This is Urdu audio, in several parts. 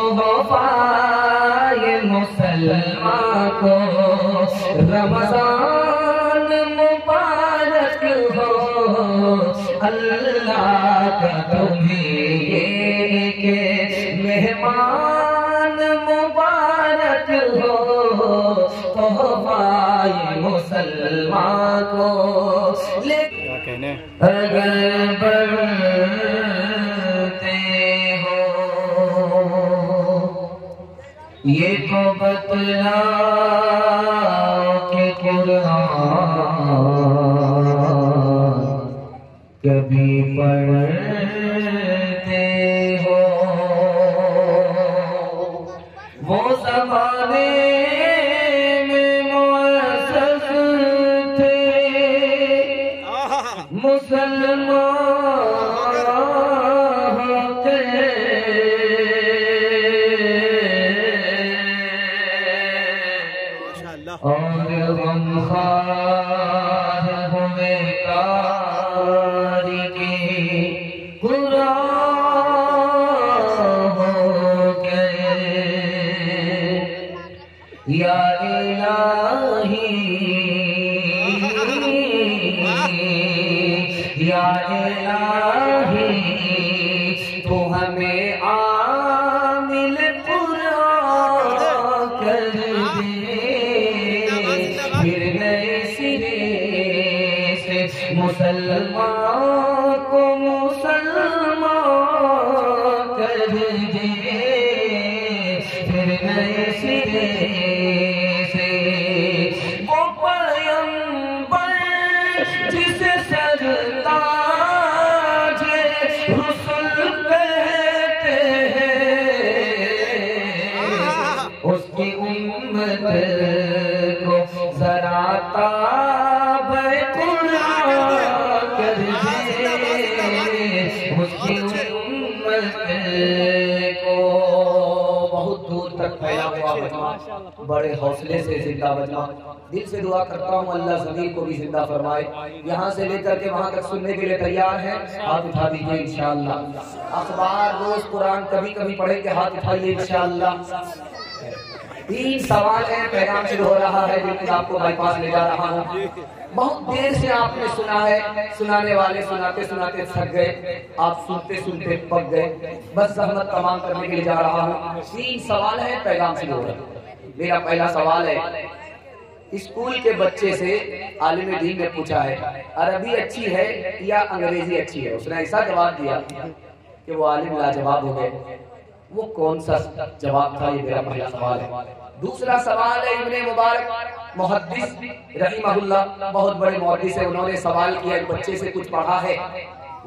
تحفہ مسلمان کو رمضان مبارک ہو اللہ کا تمہیں یہ کہ مہمان مبارک ہو تحفہ مسلمان کو اگر بڑھتے ہو یہ تو بتلا کہ قرآن کبھی پڑھتے ہو وہ زمانے میں معزز تھے مسلمان ہوتے اور غمخوار ہوئے تاریکی قرآن ہو گئے یا الہی یا الہی تو ہمیں عامل قرآن کر دے پھر نئے سرے سے مسلمان کو مسلمان کر دے پھر نئے سرے سے وہ پیغمبر جسے سرتاج رسول کہتے ہیں اس کی امت کو ذرا تابع قرآن کر دے اس کی امت کو بہت دور تک پھیلا ہوا بجنا بڑے حوصلے سے زندہ بجنا دل سے دعا کرتا ہوں اللہ زمین کو بھی زندہ فرمائے یہاں سے لے کر کے وہاں تک سننے کے لیے تیار ہے ہاتھ اٹھا دیجئے انشاءاللہ اخبار روز قرآن کبھی کبھی پڑھیں گے ہاتھ اٹھائیے انشاءاللہ 3 سوال ہیں پیغام شروع ہو رہا ہے بالکل آپ کو بائی پاس لے جا رہا ہوں بہت دیر سے آپ نے سنا ہے سنانے والے سناتے سناتے تھک گئے آپ سنتے سنتے پک گئے بس زحمت تمام کرنے کے لیے جا رہا ہوں 3 سوال ہیں پیغام شروع ہو رہا ہے میرا پہلا سوال ہے اسکول کے بچے سے عالم دین نے پوچھا ہے عربی اچھی ہے یا انگریزی اچھی ہے اس نے ایسا جواب دیا کہ وہ عالم لاجواب ہو گئے وہ کون سا جواب تھا یہ میرا پہلا سوال ہے دوسرا سوال ہے ابن مبارک محدث رحمہ اللہ بہت بڑے محدث ہیں انہوں نے سوال کیا ایک بچے سے کچھ پڑھا ہے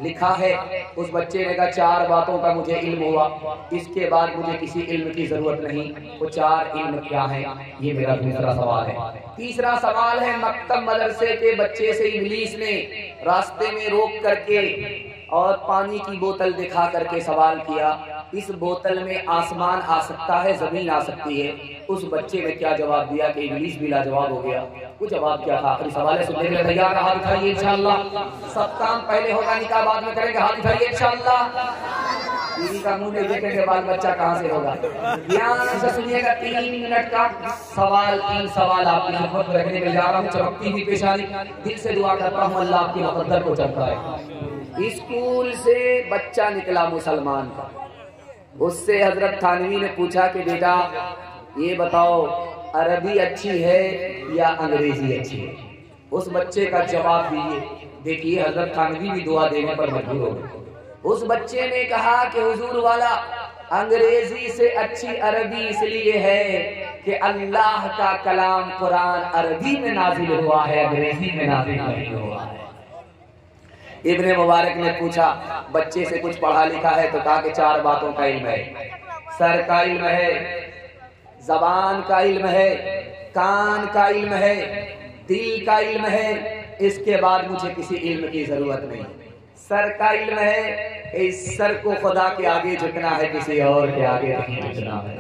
لکھا ہے اس بچے نے کہا 4 باتوں کا مجھے علم ہوا اس کے بعد مجھے کسی علم کی ضرورت نہیں وہ 4 علم کیا ہیں یہ میرا دوسرا سوال ہے تیسرا سوال ہے مکتب مدرسے کے بچے سے ابلیس نے راستے میں روک کر کے اور پانی کی بوتل دکھا کر کے سوال کیا اس بوتل میں آسمان آ سکتا ہے زمین آ سکتی ہے اس بچے نے کیا جواب دیا کہ ابلیس بھی لاجواب ہو گیا وہ جواب کیا تھا آخری سوال ہے سننے کے لیے تیار ہاتھ اٹھائیے انشاءاللہ سب کام پہلے ہوگا نکاح بعد میں کریں گے ہاتھ اٹھائیے انشاءاللہ بیوی کا منہ نہیں دیکھیں گے بال بچہ کہاں سے ہوگا دھیان سے سنیے گا 3 منٹ کا سوال 3 سوال آپ کی خدمت میں رکھنے کے لیے جا رہا ہوں چمکتی ہوئی پیشانی دل سے دعا کرتا ہوں اللہ آپ کی مقدر کو چمکائے اسکول سے بچہ نکلا مسلمان کا اس سے حضرت تھانوی نے پوچھا کہ بیٹا یہ بتاؤ عربی اچھی ہے یا انگریزی اچھی ہے اس بچے کا جواب دیکھیے حضرت تھانوی بھی دعا دینے پر مجبور ہو گئے اس بچے نے کہا کہ حضور والا انگریزی سے اچھی عربی اس لیے ہے کہ اللہ کا کلام قرآن عربی میں نازل ہوا ہے انگریزی میں نازل نہیں ہوا ہے ابن مبارک نے پوچھا بچے سے کچھ پڑھا لکھا ہے تو کہا کہ 4 باتوں کا علم ہے سر کا علم ہے زبان کا علم ہے کان کا علم ہے دل کا علم ہے اس کے بعد مجھے کسی علم کی ضرورت نہیں سر کا علم ہے اس سر کو خدا کے آگے جھکنا ہے کسی اور کے آگے نہیں جھکنا ہے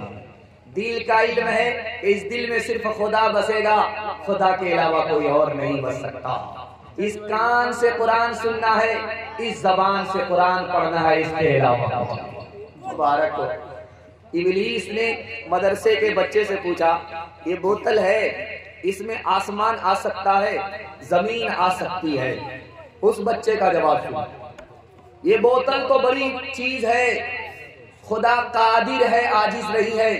دل کا علم ہے اس دل میں صرف خدا بسے گا خدا کے علاوہ کوئی اور نہیں بس سکتا اس کان سے قرآن سننا ہے اس زبان سے قرآن پڑھنا ہے اس کے علاوہ مبارک ہو ابلیس نے مدرسے کے بچے سے پوچھا یہ بوتل ہے اس میں آسمان آ سکتا ہے زمین آ سکتی ہے؟ اس بچے کا جواب سنا یہ بوتل تو بڑی چیز ہے خدا قادر ہے عاجز نہیں ہے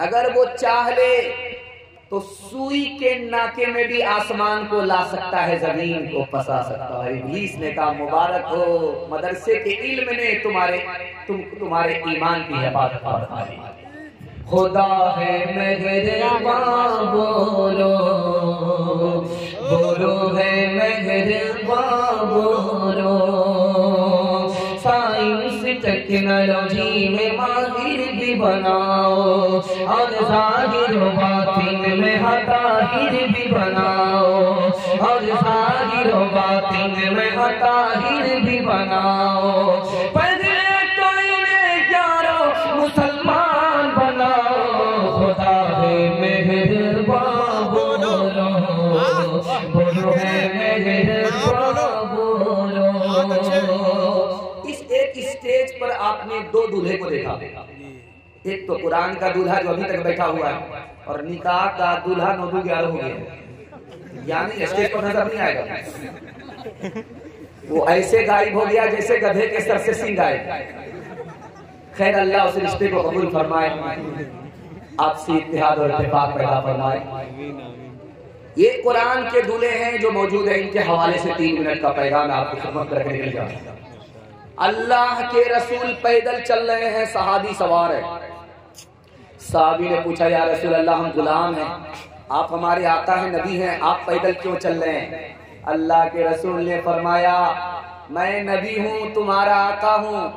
اگر وہ چاہ لے تو سوئی کے ناکے میں بھی آسمان کو لا سکتا ہے زمین کو پھنسا سکتا ہے۔ ابلیس نے کہا مبارک ہو مدرسے کے علم نے تمہارے ایمان کی حفاظت فرمائی۔ خدا ہے مہربان بولو بولو ہے مہربان بولو سائنس ٹیکنالوجی میں ماہر بھی بناؤ اور ظاہر و باطن میں طاہر بھی بناؤ اور ظاہر و باطن میں طاہر بھی بناؤ پہلے تو انہیں یارو مسلمان بناؤ خدا ہے مہربان بولو بولو ہے مہربان بولو۔ ایک اسٹیج پر آپ نے دو دولہے کو دیکھا ایک تو قرآن کا دولہا جو ابھی تک بیٹھا ہوا ہے اور نکاح کا دولہا 9-11 ہو گیا یعنی اسٹیج پر نظر نہیں آئے گا وہ ایسے غائب ہو گیا جیسے گدھے کے سر سے سنگ آئے۔ خیر اللہ اس رشتے کو قبول فرمائے آپ سے اتحاد اور اتفاق پیدا فرمائے۔ یہ قرآن کے دولہے ہیں جو موجود ہیں ان کے حوالے سے 3 منٹ کا پیغام آپ کی خدمت میں رکھنے کے لیے اللہ کے رسول پیدل چل رہے ہیں صحابی سوار ہے صحابی نے پوچھا یا رسول اللہ ہم غلام ہیں آپ ہمارے آقا ہیں نبی ہیں آپ پیدل کیوں چل رہے ہیں؟ اللہ کے رسول نے فرمایا میں نبی ہوں تمہارا آقا ہوں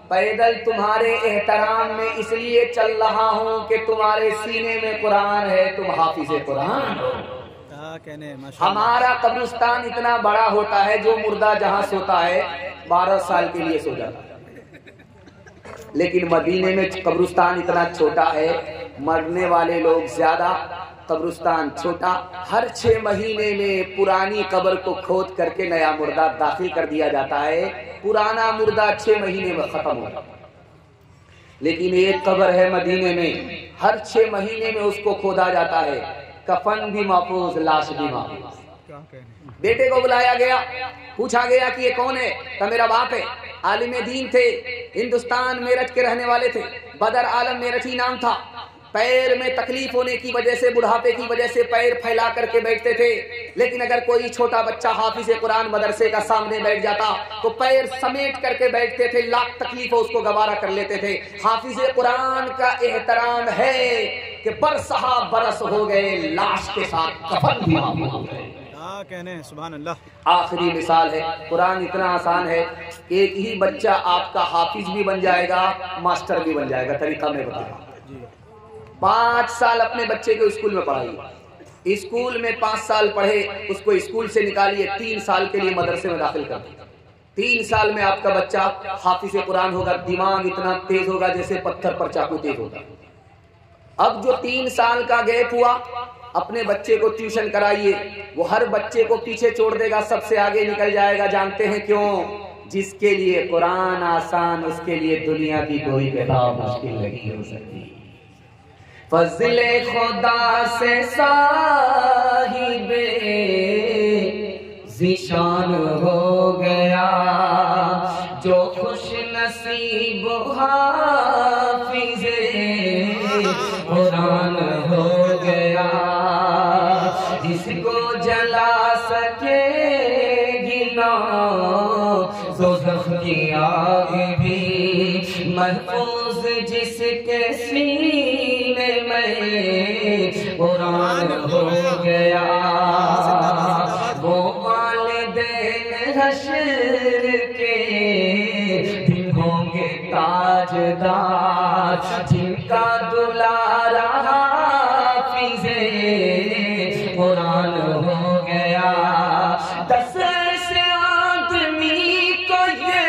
پیدل تمہارے احترام میں اس لیے چل رہا ہوں کہ تمہارے سینے میں قرآن ہے تم حافظ قرآن ہو۔ ہمارا قبرستان اتنا بڑا ہوتا ہے جو مردہ جہاں سوتا ہے 12 سال کے لیے سو جاتا ہے لیکن مدینے میں قبرستان اتنا چھوٹا ہے مرنے والے لوگ زیادہ قبرستان چھوٹا ہر 6 مہینے میں پرانی قبر کو کھود کر کے نیا مردہ داخل کر دیا جاتا ہے پرانا مردہ 6 مہینے میں ختم ہوتا لیکن ایک قبر ہے مدینے میں ہر 6 مہینے میں اس کو کھودا جاتا ہے کفن بھی محفوظ لاش بھی محفوظ۔ بیٹے کو بلایا گیا پوچھا گیا کہ یہ کون ہے تو میرا باپ ہے عالم دین تھے ہندوستان میرٹھ کے رہنے والے تھے بدر عالم میرٹھی نام تھا پیر میں تکلیف ہونے کی وجہ سے بڑھاپے کی وجہ سے پیر پھیلا کر کے بیٹھتے تھے لیکن اگر کوئی چھوٹا بچہ حافظ قرآن مدرسے کا سامنے بیٹھ جاتا تو پیر سمیٹ کر کے بیٹھتے تھے لاکھ تکلیف اس کو گوارا کر لیتے تھے۔ حافظ قرآن کا احترام ہے کہ برسہ برس ہو گئے لاش کے ساتھ کفن بھی محفوظ ہو گئے۔ سبحان اللہ۔ آخری مثال ہے قرآن اتنا آسان ہے ایک ہی بچہ آپ کا حافظ بھی بن جائے گا ماسٹر بھی بن جائے گا طریقہ میں بتاؤں 5 سال اپنے بچے کو اسکول میں پڑھائیے اسکول میں 5 سال پڑھے اس کو اسکول سے نکالیے 3 سال کے لیے مدرسے میں داخل کر دیں 3 سال میں آپ کا بچہ حافظ قرآن ہوگا دماغ اتنا تیز ہوگا جیسے پتھر پر چاقو تیز ہوگا۔ اب جو 3 سال کا گیپ ہوا اپنے بچے کو ٹیوشن کرائیے وہ ہر بچے کو پیچھے چھوڑ دے گا سب سے آگے نکل جائے گا جانتے ہیں کیوں؟ جس کے لیے قرآن آسان اس کے لیے دنیا کی کوئی کتاب مشکل نہیں ہو سکتی۔ فضل خدا سے صاحب ذیشان ہو گیا جو خوش نصیب حافظ قرآن ہو گیا جس کو جلا سکے گنا دوزخ کی آگ بھی محفوظ جس کے سینے میں قرآن ہو گیا وہ والدین حشر کے دن ہوں گے تاجدار جن کا دلارا حافظ قرآن ہو گیا 10 سے آدمی کو یہ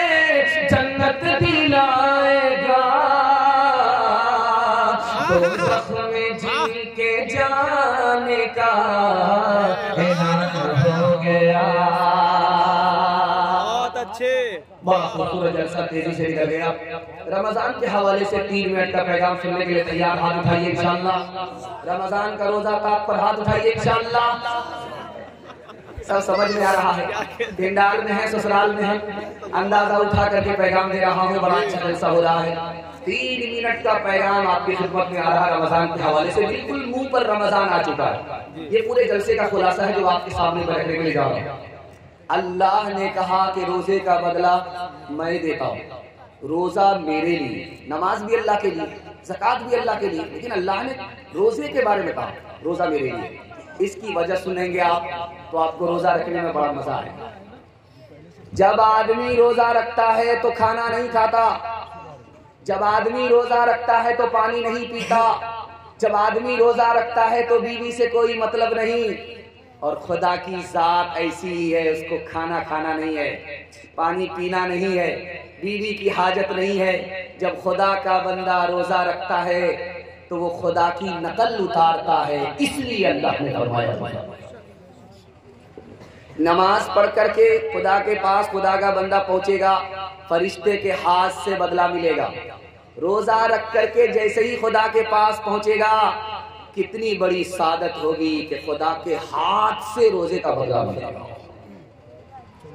جنت دلائے گا دوزخ میں جن کے جانے کا اعلان ہو گیا۔ بہت اچھے بہت خوبصورت جلسہ تیزی سے نکل گیا رمضان کے حوالے سے 3 منٹ کا پیغام سننے کے لیے تیار؟ ہاتھ اٹھائیے انشاءاللہ۔ رمضان کا روزہ طاق پر ہاتھ اٹھائیے انشاءاللہ۔ سب سمجھ میں آ رہا ہے؟ پنڈال میں ہے، سسرال میں ہے، اندازہ اٹھا کر کے پیغام دے رہا ہوں، بڑا اچھا جلسہ ہو رہا ہے۔ 3 منٹ کا پیغام آپ کی خدمت میں آ رہا ہے رمضان کے حوالے سے، بالکل منہ پر رمضان آ چکا ہے۔ یہ پورے جلسے کا خلاصہ ہے جو آپ کے سامنے رکھنے کے لیے جا رہا ہوں۔ اللہ نے کہا کہ روزے کا بدلہ میں دیتا ہوں۔ روزہ میرے لیے، نماز بھی اللہ کے لیے، زکوٰۃ بھی اللہ کے لیے، لیکن اللہ نے روزے کے بارے میں کہا روزہ میرے لیے۔ اس کی وجہ سنیں گے آپ تو آپ کو روزہ رکھنے میں بڑا مزہ آئے گا۔ جب آدمی روزہ رکھتا ہے تو کھانا نہیں کھاتا، جب آدمی روزہ رکھتا ہے تو پانی نہیں پیتا، جب آدمی روزہ رکھتا ہے تو بیوی سے کوئی مطلب نہیں۔ اور خدا کی ذات ایسی ہی ہے، اس کو کھانا کھانا نہیں ہے، پانی پینا نہیں ہے، بیوی کی حاجت نہیں ہے۔ جب خدا کا بندہ روزہ رکھتا ہے تو وہ خدا کی نقل اتارتا ہے، اس لیے اللہ نے فرمایا نماز پڑھ کر کے خدا کے پاس خدا کا بندہ پہنچے گا، فرشتے کے ہاتھ سے بدلہ ملے گا۔ روزہ رکھ کر کے جیسے ہی خدا کے پاس پہنچے گا، کتنی بڑی سعادت ہوگی کہ خدا کے ہاتھ سے روزے کا بدلہ ملے گا۔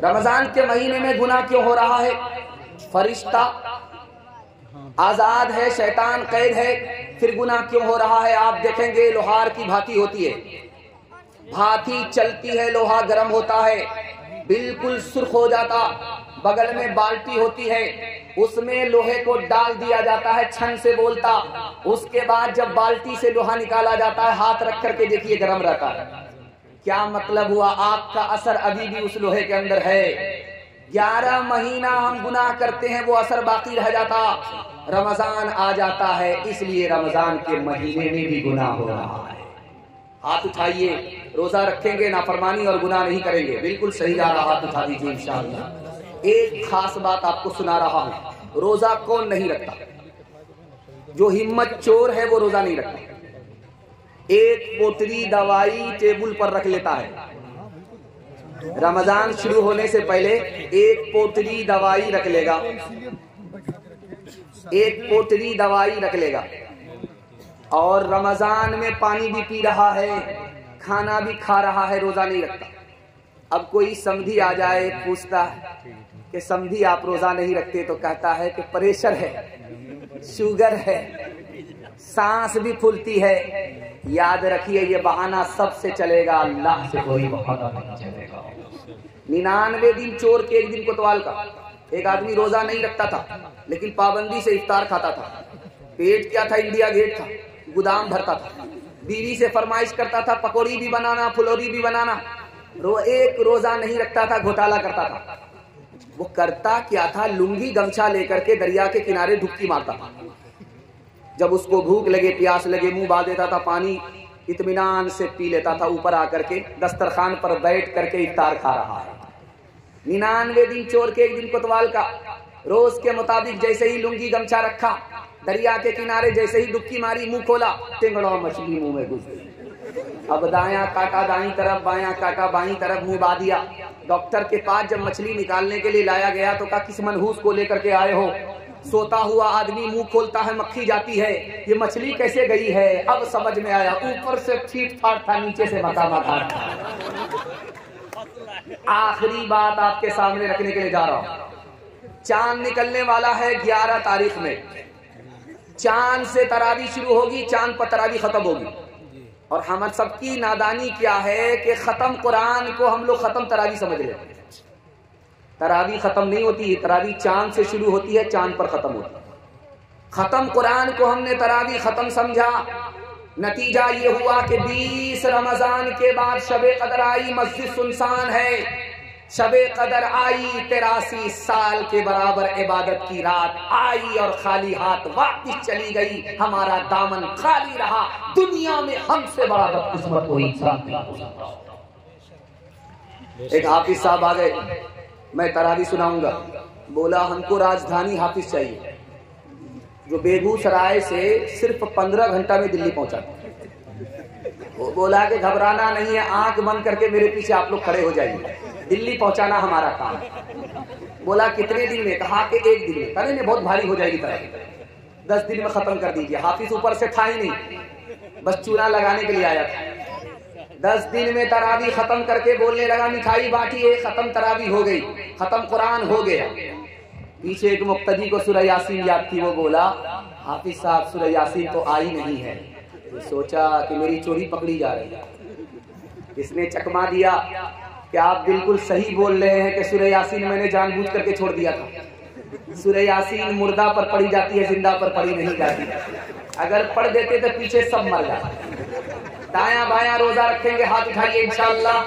رمضان کے مہینے میں گناہ کیوں ہو رہا ہے؟ فرشتہ آزاد ہے، شیطان قید ہے، پھر گناہ کیوں ہو رہا ہے؟ آپ دیکھیں گے لوہار کی بھاتی ہوتی ہے، بھاتی چلتی ہے، لوہا گرم ہوتا ہے، بالکل سرخ ہو جاتا، بغل میں بالٹی ہوتی ہے، اس میں لوہے کو ڈال دیا جاتا ہے، چھن سے بولتا، اس کے بعد جب بالٹی سے لوہا نکالا جاتا ہے، ہاتھ رکھ کر کے دیکھیے گرم رہتا ہے۔ کیا مطلب ہوا؟ آگ کا اثر ابھی بھی اس لوہے کے اندر ہے۔ 11 مہینہ ہم گناہ کرتے ہیں، وہ اثر باقی رہ جاتا، رمضان آ جاتا ہے، اس لیے رمضان کے مہینے میں بھی گناہ ہو رہا ہے۔ ہاتھ اٹھائیے، روزہ رکھیں گے، نافرمانی اور گناہ نہیں کریں گے، بالکل صحیح جا رہا، ہاتھ اٹھا دیجیے انشاءاللہ۔ ایک خاص بات آپ کو سنا رہا ہوں، روزہ کون نہیں رکھتا؟ جو ہمت چور ہے وہ روزہ نہیں رکھتا۔ ایک پوٹلی دوائی ٹیبل پر رکھ لیتا ہے، رمضان شروع ہونے سے پہلے ایک پوٹلی دوائی رکھ لے گا، ایک پوٹلی دوائی رکھ لے گا، اور رمضان میں پانی بھی پی رہا ہے، کھانا بھی کھا رہا ہے، روزہ نہیں رکھتا۔ اب کوئی سمدھی آ جائے، پوچھتا ہے کہ سمدھی آپ روزہ نہیں رکھتے؟ تو کہتا ہے کہ پریشر ہے، شوگر ہے، سانس بھی پھولتی ہے۔ یاد رکھیے یہ بہانہ سب سے چلے گا، اللہ سے کوئی بہانہ نہیں چلے گا۔ 99 دن چور کے 1 دن کوتوال کا۔ ایک آدمی روزہ نہیں رکھتا تھا لیکن پابندی سے افطار کھاتا تھا، پیٹ کیا تھا؟ انڈیا گیٹ تھا، گودام بھرتا تھا، بیوی سے فرمائش کرتا تھا پکوڑی بھی بنانا، پھلوری بھی بنانا۔ ایک روزہ نہیں رکھتا تھا، گھوٹالا کرتا تھا۔ وہ کرتا کیا تھا؟ لنگی گمچھا لے کر کے دریا کے کنارے ڈبکی مارتا تھا، جب اس کو بھوک لگے، پیاس لگے، منہ با دیتا تھا، پانی اطمینان سے پی لیتا تھا، اوپر آ کر کے دسترخوان پر بیٹھ کر کے افطار کھا رہا ہے۔ 99 دن چور کے 1 دن کوتوال کا۔ روز کے مطابق جیسے ہی لنگی گمچھا رکھا، دریا کے کنارے جیسے ہی ڈبکی ماری، منہ کھولا، ٹنگڑا مچھلی منہ میں گھس گئی۔ اب دایاں کاٹا دائیں طرف، بایاں کاٹا بائیں طرف، منہ با دیا۔ ڈاکٹر کے پاس جب مچھلی نکالنے کے لیے لایا گیا تو کہا کس منحوس کو لے کر کے آئے ہو؟ سوتا ہوا آدمی منہ کھولتا ہے، مکھی جاتی ہے، یہ مچھلی کیسے گئی ہے؟ اب سمجھ میں آیا، اوپر سے ٹھیک ٹھاک تھا، نیچے سے مقامہ گھاٹ تھا۔ آخری بات آپ کے سامنے رکھنے کے لیے جا رہا ہوں۔ چاند نکلنے والا ہے 11 تاریخ میں، چاند سے تراویح شروع ہوگی، چاند پر تراویح ختم ہوگی۔ اور ہم سب کی نادانی کیا ہے کہ ختم قرآن کو ہم لوگ ختم تراویح سمجھ لیتے ہیں۔ تراویح ختم نہیں ہوتی، تراویح چاند سے شروع ہوتی ہے، چاند پر ختم ہوتی ہے۔ ختم قرآن کو ہم نے تراویح ختم سمجھا، نتیجہ یہ ہوا کہ 20 رمضان کے بعد شب قدر آئی، مسجد سنسان ہے۔ شب قدر آئی، 83 سال کے برابر عبادت کی رات آئی اور خالی ہاتھ واپس چلی گئی، ہمارا دامن خالی رہا۔ دنیا میں ہم سے بڑا بدقسمت کوئی انسان نہیں ہو سکتا۔ ایک حافظ صاحب آ گئے، میں تراویح سناؤں گا، بولا ہم کو راجدھانی حافظ چاہیے جو بیگوسرائے سے صرف 15 گھنٹہ میں دلی پہنچا۔ وہ بولا کہ گھبرانا نہیں ہے، آنکھ بند کر کے میرے پیچھے آپ لوگ کھڑے ہو جائیے، دلی پہنچانا ہمارا کام ہے۔ بولا کتنے دن میں؟ کہا کہ 1 دن میں. کہا نہیں بہت بھاری ہو جائے گی تراویح, 10 دن میں ختم کر دیجیے. حافظ اوپر سے تھا ہی نہیں, بس چونا لگانے کے لیے آیا تھا. 10 دن میں تراویح ختم کر کے بولنے لگا مٹھائی باٹی ہے, ختم تراویح ہو گئی, ختم قرآن ہو گیا. پیچھے ایک مقتدی کو سورہ یاسین یاد تھی, وہ بولا حافظ صاحب سورہ یاسین تو آئی نہیں ہے. سوچا کہ میری چوری پکڑی جا رہی ہے. اس نے چکما دیا کہ آپ بالکل صحیح بول رہے ہیں کہ سورہ یاسین میں نے جان بوجھ کر کے چھوڑ دیا تھا. سورہ یاسین مردہ پر پڑھی جاتی ہے, زندہ پر پڑھی نہیں جاتی. اگر پڑھ دیتے تو پیچھے سب مر جاتے. دایاں بایاں روزہ رکھیں گے, ہاتھ اٹھائیے انشاءاللہ.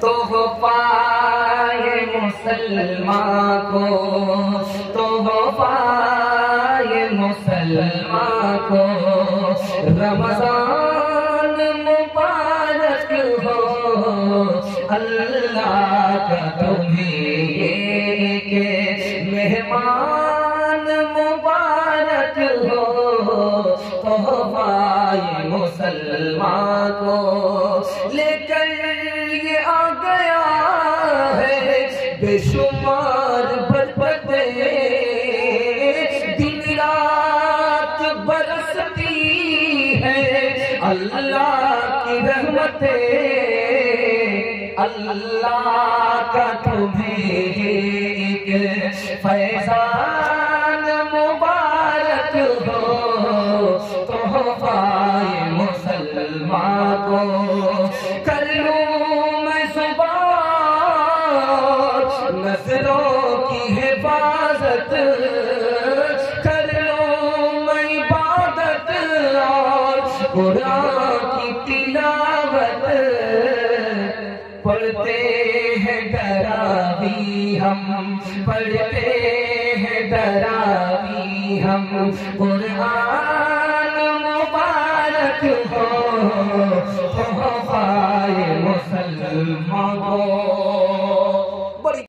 تو ہو پائے مسلمان کو, تو ہو پائے مسلمان کو رمضان مبارک ہو. اللہ کا تمہیں یہ کہ مہمان مبارک ہو. تحفہ مسلمان کو لے کر یہ آ گیا ہے بے شمار برکتیں, دن رات برستی ہے اللہ کی رحمتیں. اللہ کا تمہیں ایک فیضان مبارک ہو. تحفہ مسلمان کو کر لوں میں صبح نظروں کی حفاظت, کر لوں میں عبادت اور قرآن کی تلاوت. پڑھتے ہیں تراویح ہم, پڑھتے ہیں تراویح ہم, قرآن مبارک ہو. تحفہ مسلمان کو